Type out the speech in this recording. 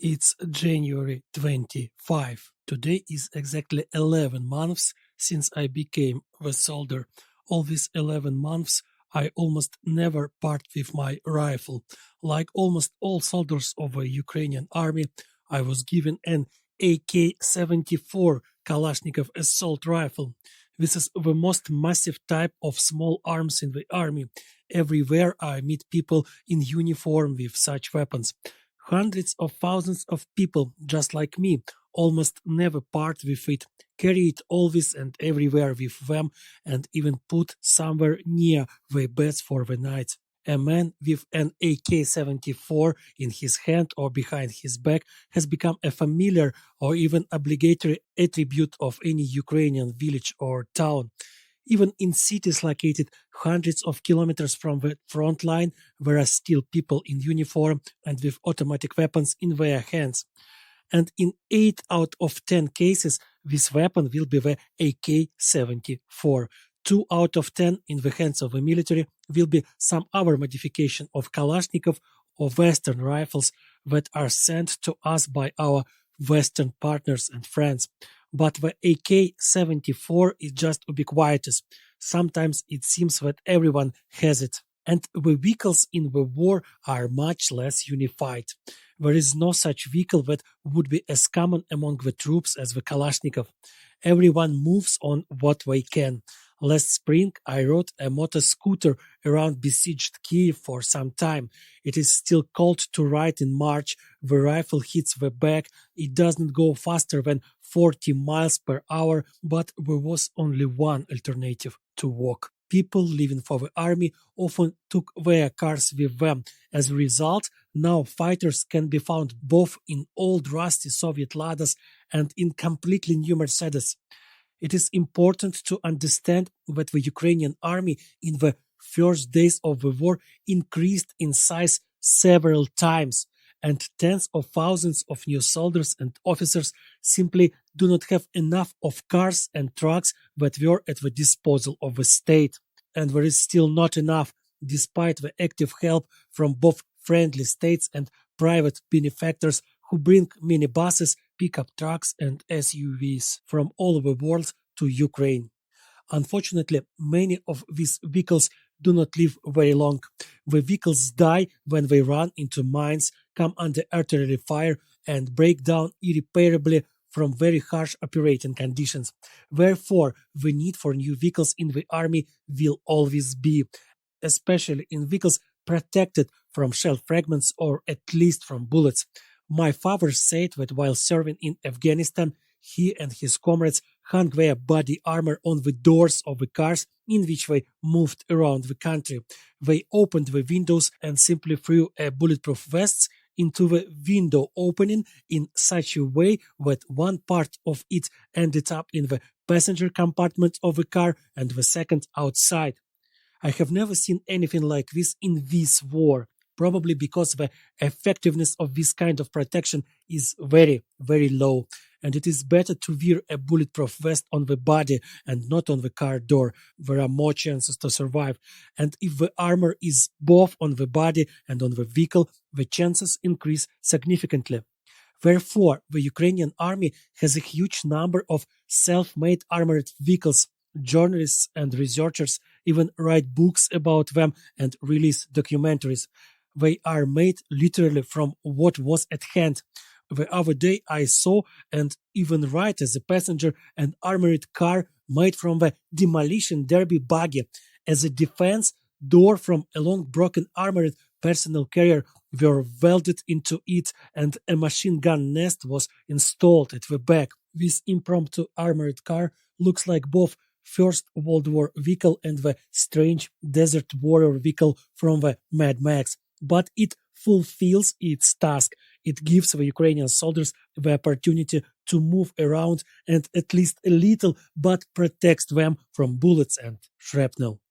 It's January 25. Today is exactly 11 months since I became a soldier. All these 11 months, I almost never part with my rifle. Like almost all soldiers of the Ukrainian army, I was given an AK-74 Kalashnikov assault rifle. This is the most massive type of small arms in the army. Everywhere I meet people in uniform with such weapons. Hundreds of thousands of people, just like me, almost never part with it, carry it always and everywhere with them, and even put somewhere near their beds for the night. A man with an AK-74 in his hand or behind his back has become a familiar or even obligatory attribute of any Ukrainian village or town. Even in cities located hundreds of kilometers from the front line, there are still people in uniform and with automatic weapons in their hands. And in 8 out of 10 cases, this weapon will be the AK-74. 2 out of 10 in the hands of the military will be some other modification of Kalashnikov or Western rifles that are sent to us by our Western partners and friends. But the AK-74 is just ubiquitous. Sometimes it seems that everyone has it. And the vehicles in the war are much less unified. There is no such vehicle that would be as common among the troops as the Kalashnikov. Everyone moves on what they can. Last spring, I rode a motor scooter around besieged Kiev for some time. It is still cold to ride in March. The rifle hits the back. It doesn't go faster than 40 miles per hour, but there was only one alternative: to walk. People living for the army often took their cars with them. As a result, now fighters can be found both in old rusty Soviet Ladas and in completely new Mercedes. It is important to understand that the Ukrainian army in the first days of the war increased in size several times, and tens of thousands of new soldiers and officers simply do not have enough of cars and trucks that were at the disposal of the state. And there is still not enough, despite the active help from both friendly states and private benefactors who bring minibuses, pickup trucks and SUVs from all over the world to Ukraine. Unfortunately, many of these vehicles do not live very long. The vehicles die when they run into mines, come under artillery fire, and break down irreparably from very harsh operating conditions. Therefore, the need for new vehicles in the army will always be, especially in vehicles protected from shell fragments or at least from bullets. My father said that while serving in Afghanistan, he and his comrades hung their body armor on the doors of the cars in which they moved around the country. They opened the windows and simply threw a bulletproof vests into the window opening in such a way that one part of it ended up in the passenger compartment of the car and the second outside. I have never seen anything like this in this war, probably because the effectiveness of this kind of protection is very, very low, and it is better to wear a bulletproof vest on the body and not on the car door. There are more chances to survive, and if the armor is both on the body and on the vehicle, the chances increase significantly. Therefore, the Ukrainian army has a huge number of self-made armored vehicles. Journalists and researchers even write books about them and release documentaries. They are made literally from what was at hand. The other day I saw and even ride as a passenger an armored car made from the Demolition derby buggy. As a defense, door from a long broken armored personal carrier were welded into it and a machine gun nest was installed at the back. This impromptu armored car looks like both First World War vehicle and the strange desert warrior vehicle from the Mad Max. But it fulfills its task. It gives the Ukrainian soldiers the opportunity to move around and at least a little, but protects them from bullets and shrapnel.